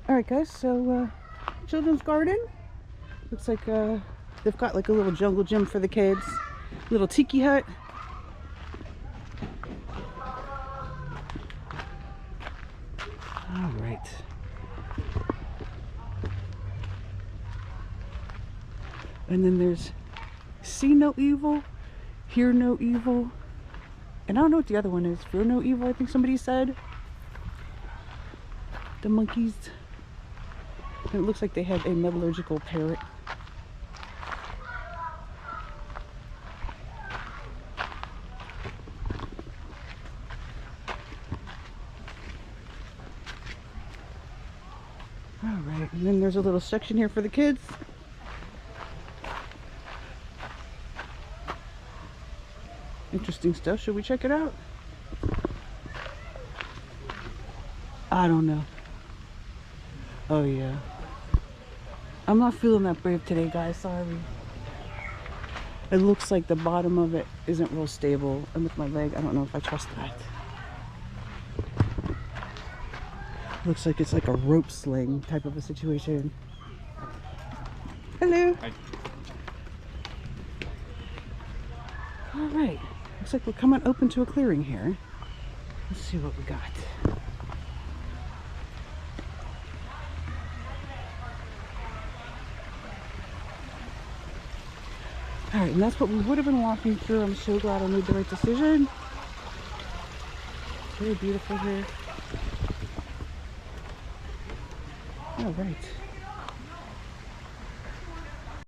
Alright guys, so children's garden. Looks like they've got like a little jungle gym for the kids. Little tiki hut. Alright. And then there's see no evil, hear no evil. And I don't know what the other one is. Fear no evil, I think somebody said. The monkeys. And it looks like they have a metallurgical parrot. Alright, and then there's a little section here for the kids. Interesting stuff. Should we check it out? I don't know. Oh yeah. I'm not feeling that brave today, guys. Sorry. It looks like the bottom of it isn't real stable. And with my leg, I don't know if I trust that. Looks like it's like a rope sling type of a situation. Hello. Hi. All right. Looks like we're coming open to a clearing here. Let's see what we got. All right, and that's what we would have been walking through. I'm so glad I made the right decision. Very beautiful here. All right.